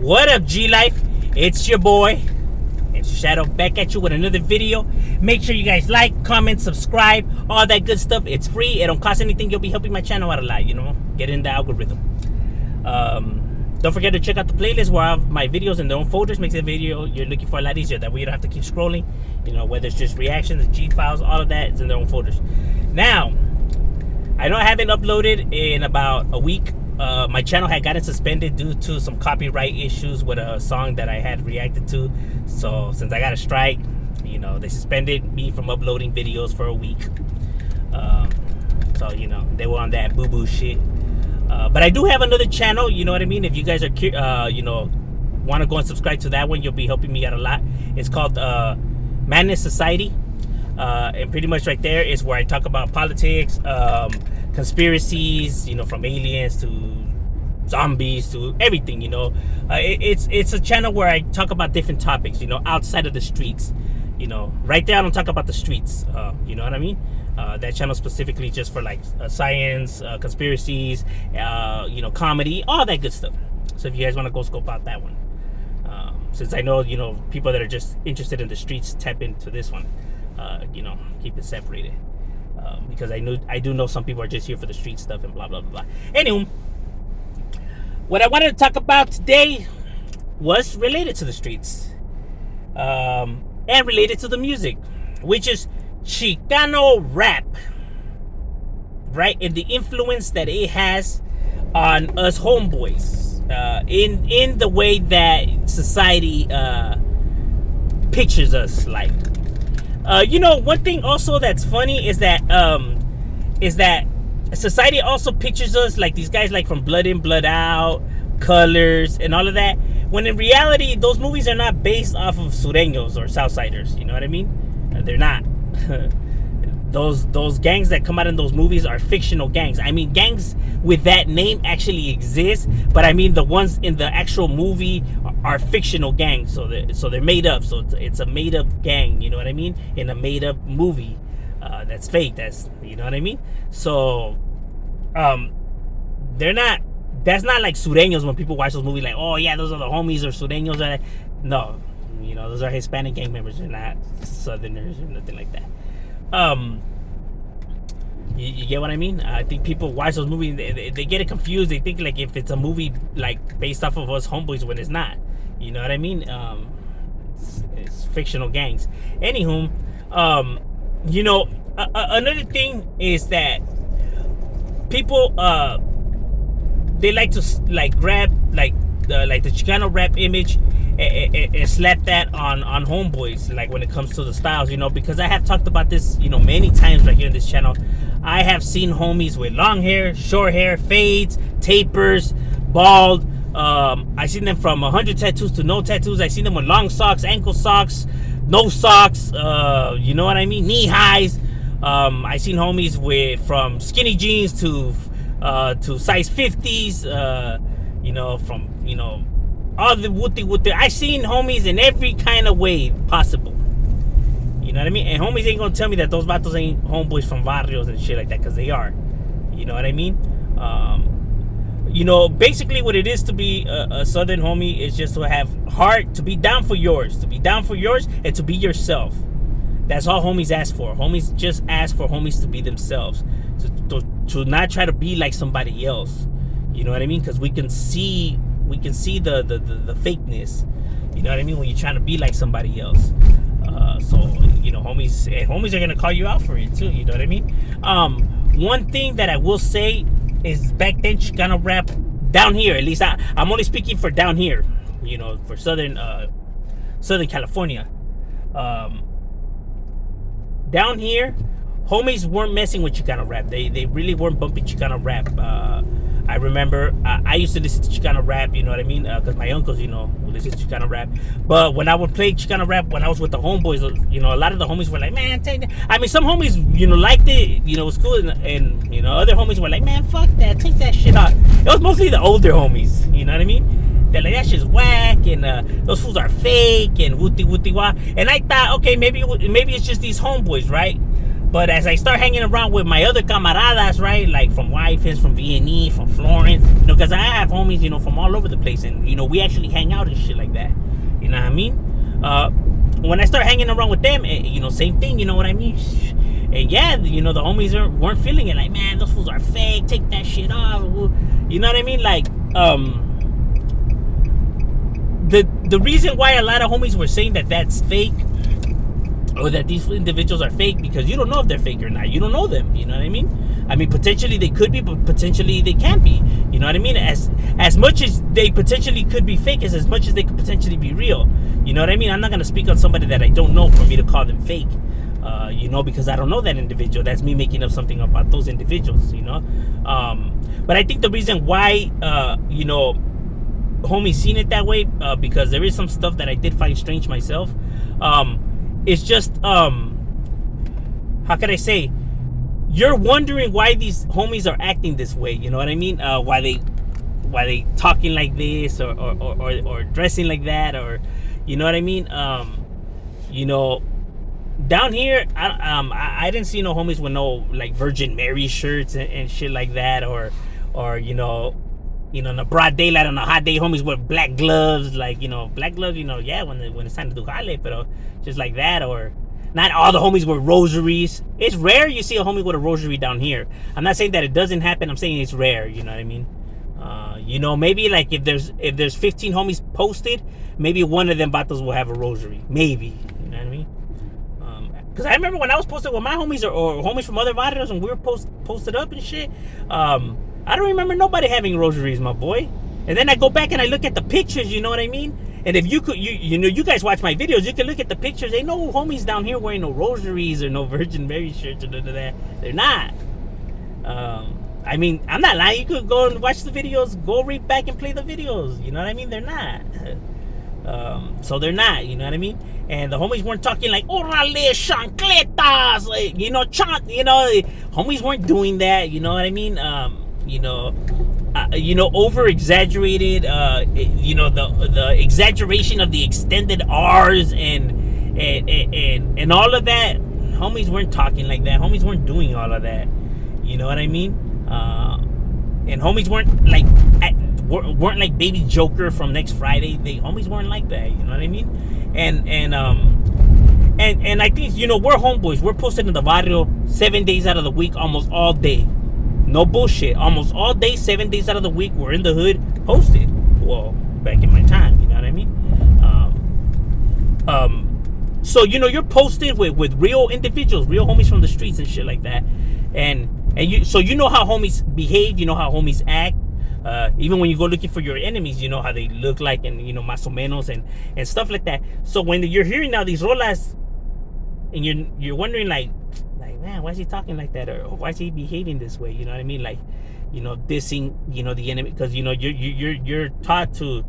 What up, G Life? It's your boy. It's Shadow back at you with another video. Make sure you guys like, comment, subscribe, all that good stuff. It's free. It don't cost anything. You'll be helping my channel out a lot, get in the algorithm. Don't forget to check out the playlist where I have my videos in their own folders. Makes the video you're looking for a lot easier. That way you don't have to keep scrolling. Whether it's just reactions, G files, all of that is in their own folders. Now, I know I haven't uploaded in about a week. My channel had gotten suspended due to some copyright issues with a song that I had reacted to. So since I got a strike, they suspended me from uploading videos for a week. So they were on that boo-boo shit. But I do have another channel, you know what I mean? If you guys are want to go and subscribe to that one, you'll be helping me out a lot. It's called Madness Society. And pretty much right there is where I talk about politics, conspiracies, from aliens to zombies to everything, it's a channel where I talk about different topics, outside of the streets. Right there I don't talk about the streets, you know what I mean? That channel specifically just for like science, conspiracies, comedy, all that good stuff. So if you guys want to go scope out that one, since I know people that are just interested in the streets tap into this one, keep it separated. Because I do know some people are just here for the street stuff and blah blah blah blah. Anyway, what I wanted to talk about today was related to the streets, and related to the music, which is Chicano rap, right? And the influence that it has on us homeboys, in the way that society pictures us like. One thing also that's funny is that society also pictures us like these guys like from Blood In, Blood Out, Colors, and all of that. When in reality, those movies are not based off of Sureños or Southsiders. You know what I mean? They're not. Those gangs that come out in those movies are fictional gangs. I mean, gangs with that name actually exist, but I mean the ones in the actual movie are fictional gangs. So they're made up. So it's a made up gang. You know what I mean? In a made up movie, that's fake. That's you know what I mean. So, they're not. That's not like Sureños when people watch those movies like, oh yeah, those are the homies or Sureños. No, those are Hispanic gang members. They're not Southerners or nothing like that. You get what I mean? I think people watch those movies, they get it confused. They think like if it's a movie like based off of us homeboys when it's not. You know what I mean? It's fictional gangs. Anywho, another thing is that people they like to like grab like the Chicano rap image and slap that on homeboys, like when it comes to the styles, because I have talked about this, many times right here in this channel. I have seen homies with long hair, short hair, fades, tapers, bald. I seen them from 100 tattoos to no tattoos. I seen them with long socks, ankle socks, no socks. You know what I mean? Knee highs. I seen homies from skinny jeans to size 50s. From all the woody. I seen homies in every kind of way possible. You know what I mean? And homies ain't gonna tell me that those vatos ain't homeboys from barrios and shit like that, because they are. You know what I mean? Basically what it is to be a southern homie is just to have heart, to be down for yours, and to be yourself. That's all homies ask for. Homies just ask for homies to be themselves, to not try to be like somebody else. You know what I mean? Because we can see the fakeness. You know what I mean? When you're trying to be like somebody else. So homies are gonna call you out for it too. You know what I mean? One thing that I will say is back then Chicano rap down here, at least I'm only speaking for down here. For Southern California. Down here, homies weren't messing with Chicano rap. They really weren't bumping Chicano rap. I remember I used to listen to Chicano rap, you know what I mean? Because my uncles, would listen to Chicano rap. But when I would play Chicano rap, when I was with the homeboys, a lot of the homies were like, man, take that. I mean, some homies, liked it, it was cool. And other homies were like, man, fuck that, take that shit out. It was mostly the older homies, you know what I mean? They're like, that shit's whack, and those fools are fake, and wooty wah. And I thought, okay, maybe it's just these homeboys, right? But as I start hanging around with my other camaradas, right, like from Wyfis, from VNE, from Florence, you know, because I have homies, you know, from all over the place, and you know, we actually hang out and shit like that. You know what I mean? When I start hanging around with them, you know, same thing. You know what I mean? And yeah, you know, the homies weren't feeling it. Like, man, those fools are fake. Take that shit off. You know what I mean? Like, the reason why a lot of homies were saying that that's fake, or that these individuals are fake, because you don't know if they're fake or not. You don't know them. You know what I mean? I mean, potentially they could be, but potentially they can't be. You know what I mean? As much as they potentially could be fake, as much as they could potentially be real. You know what I mean? I'm not gonna speak on somebody that I don't know for me to call them fake. You know, because I don't know that individual. That's me making up something about those individuals. You know, but I think the reason why, you know, homie seen it that way, because there is some stuff that I did find strange myself. It's just, how can I say? You're wondering why these homies are acting this way. You know what I mean? Why they talking like this, or dressing like that, or you know what I mean? You know, down here, I didn't see no homies with no like Virgin Mary shirts and shit like that, or you know, in the broad daylight on a hot day, homies with black gloves, like, you know, black gloves, you know, yeah, when it's time to do jale, but just like that. Or not all the homies with rosaries. It's rare you see a homie with a rosary down here. I'm not saying that it doesn't happen. I'm saying it's rare. You know what I mean? You know, maybe like if there's 15 homies posted, maybe one of them vatos will have a rosary. Maybe. You know what I mean? Because I remember when I was posted with my homies, or homies from other barrios, and we were posted up and shit. I don't remember nobody having rosaries, my boy. And then I go back and I look at the pictures, you know what I mean? And if you could, you know, you guys watch my videos, you can look at the pictures. Ain't no homies down here wearing no rosaries or no Virgin Mary shirts or none of that. They're not. I mean, I'm not lying. You could go and watch the videos, go read back and play the videos. You know what I mean? They're not. So they're not, you know what I mean? And the homies weren't talking like, orale, chancletas, like, you know, homies weren't doing that, you know what I mean? You know, over exaggerated, you know, the exaggeration of the extended R's and all of that. Homies weren't talking like that. Homies weren't doing all of that. You know what I mean? And homies weren't like Baby Joker from Next Friday. Homies weren't like that. You know what I mean? And I think, you know, we're homeboys. We're posted in the barrio 7 days out of the week, almost all day. No bullshit. Almost all day, 7 days out of the week, we're in the hood posted. Well, back in my time, you know what I mean? So, you know, you're posted with real individuals, real homies from the streets and shit like that. And you know how homies behave, you know how homies act. Even when you go looking for your enemies, you know how they look like, and, you know, más o menos and stuff like that. So when you're hearing now these rolas, and you're wondering like, man, why is he talking like that, or why is he behaving this way? You know what I mean? Like, you know, dissing, you know, the enemy, because, you know, you're taught to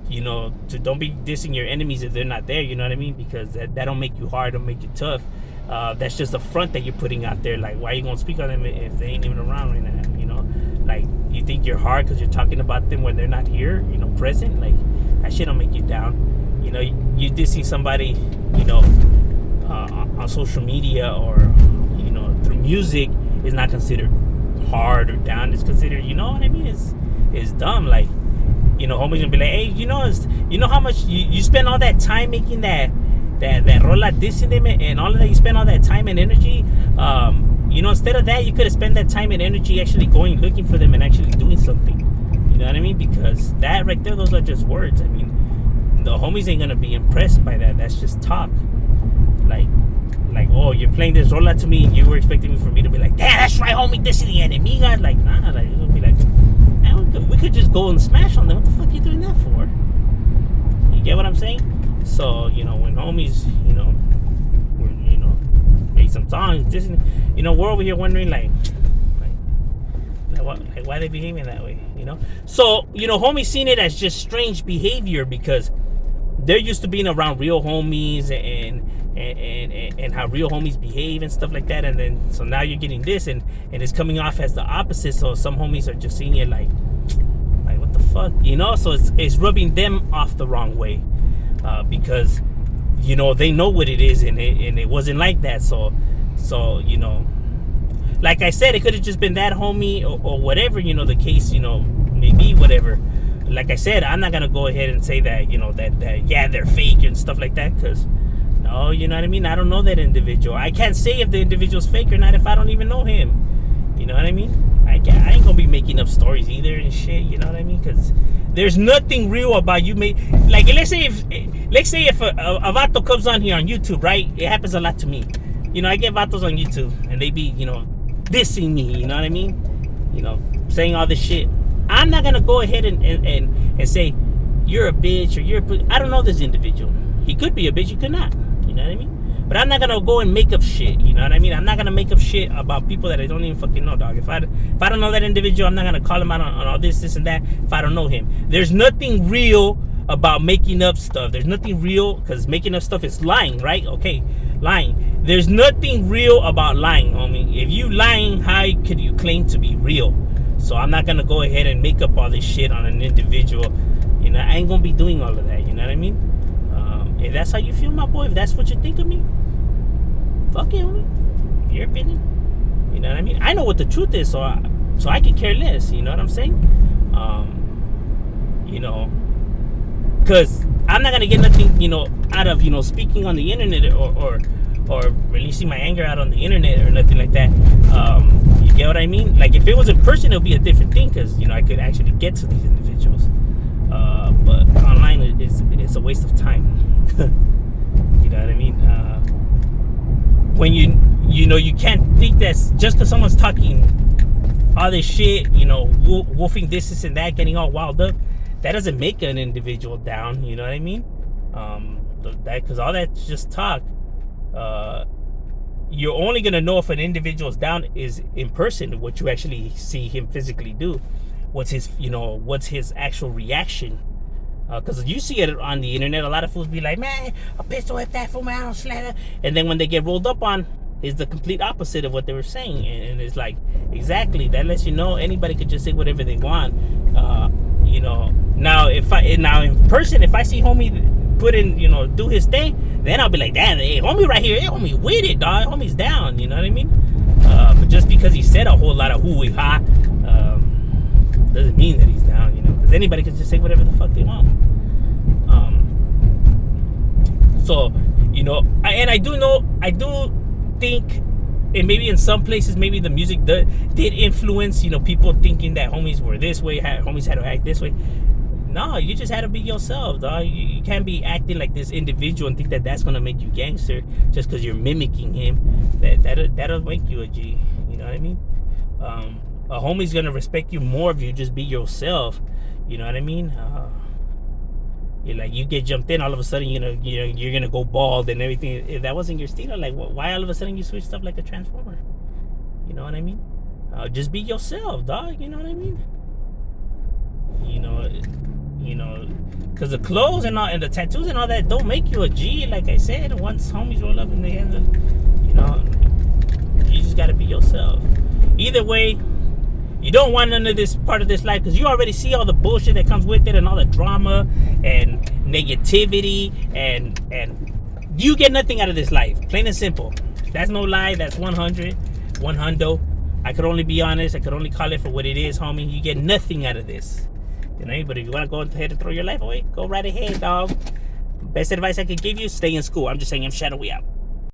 you know, to don't be dissing your enemies if they're not there. You know what I mean? Because that don't make you hard, don't make you tough. That's just a front that you're putting out there. Like, why are you gonna speak on them if they ain't even around right now? You know, like, you think you're hard because you're talking about them when they're not here, you know, present. Like, that shit don't make you down. You know, you dissing somebody, you know, on social media, or, you know, through music, is not considered hard or down. It's considered, you know what I mean? It's dumb. Like, you know, homies gonna be like, hey, you know how much you spend all that time making that rola dissing them and all of that. You spend all that time and energy. You know, instead of that, you could have spent that time and energy actually going looking for them and actually doing something. You know what I mean? Because that right there, those are just words. I mean, the homies ain't gonna be impressed by that. That's just talk. Like, oh, you're playing this rola to me, and you were expecting me for me to be like, damn, that's right, homie, this is the enemy, guys. Like, nah, like, it'll be like, man, we could just go and smash on them. What the fuck are you doing that for? You get what I'm saying? So, you know, when homies, you know, make some songs, you know, we're over here wondering like why they behaving that way, you know? So, you know, homies seen it as just strange behavior, because they're used to being around real homies and how real homies behave and stuff like that. And then, so now you're getting this, and it's coming off as the opposite. So some homies are just seeing it like what the fuck, you know? So it's rubbing them off the wrong way, because, you know, they know what it is, and it wasn't like that. So So, like I said, it could have just been that homie or whatever, the case, maybe whatever. Like I said, I'm not gonna go ahead and say that, that yeah, they're fake and stuff like that, because no, you know what I mean? I don't know that individual. I can't say if the individual's fake or not if I don't even know him. You know what I mean? I ain't gonna be making up stories either and shit, you know what I mean? Because there's nothing real about you. Like, let's say if a vato comes on here on YouTube, right? It happens a lot to me. I get vatos on YouTube and they be, dissing me, you know what I mean? Saying all this shit. I'm not gonna go ahead and say you're a bitch or I don't know this individual. He could be a bitch, he could not. You know what I mean? But I'm not gonna go and make up shit. You know what I mean? I'm not gonna make up shit about people that I don't even fucking know, dog. If I don't know that individual, I'm not gonna call him out on all this and that. If I don't know him, there's nothing real about making up stuff. There's nothing real, because making up stuff is lying, right? Okay, lying. There's nothing real about lying, homie. If you lying, how could you claim to be real? So I'm not gonna go ahead and make up all this shit on an individual. I ain't gonna be doing all of that. You know what I mean? If that's how you feel, my boy, if that's what you think of me, fuck it, homie. Your opinion. You know what I mean? I know what the truth is, so I can care less. You know what I'm saying? Because I'm not gonna get nothing, out of speaking on the internet or releasing my anger out on the internet or nothing like that. You get what I mean? Like, if it was in person, it would be a different thing, because I could actually get to these individuals. But online, it's a waste of time. You know what I mean? When you can't think that just because someone's talking all this shit, wolfing this and that, getting all wild up, that doesn't make an individual down. You know what I mean? Because all that's just talk. You're only gonna know if an individual's down is in person, what you actually see him physically do. What's his actual reaction? Because you see it on the internet, a lot of fools be like, man, a pistol whip that fool, man, I don't slap it. And then when they get rolled up on, is the complete opposite of what they were saying. And it's like, exactly, that lets you know anybody could just say whatever they want. Now in person, if I see homie put in, do his thing, then I'll be like, damn, hey, homie right here, hey, homie with it, dog, homie's down, you know what I mean? But just because he said a whole lot of hoo ha, doesn't mean that he's down, because anybody can just say whatever the fuck they want. So, and I do think, and maybe in some places, maybe the music did influence, people thinking that homies were this way, homies had to act this way. No, you just had to be yourself, dog. You can't be acting like this individual and think that that's gonna make you gangster just because you're mimicking him. That'll make you a G. You know what I mean? A homie's gonna respect you more if you just be yourself. You know what I mean? You get jumped in, all of a sudden, you're gonna go bald and everything. If that wasn't your style, like, why all of a sudden you switched up like a transformer? You know what I mean? Just be yourself, dog. You know what I mean? Because the clothes and the tattoos and all that don't make you a G. Like I said, once homies roll up in the end, you just gotta be yourself. Either way, you don't want none of this part of this life, because you already see all the bullshit that comes with it and all the drama and negativity, and you get nothing out of this life. Plain and simple. That's no lie. That's 100. I could only be honest. I could only call it for what it is, homie. You get nothing out of this. But if you want to go ahead and throw your life away, go right ahead, dog. Best advice I could give you, stay in school. I'm just saying, I'm Shadow, we out.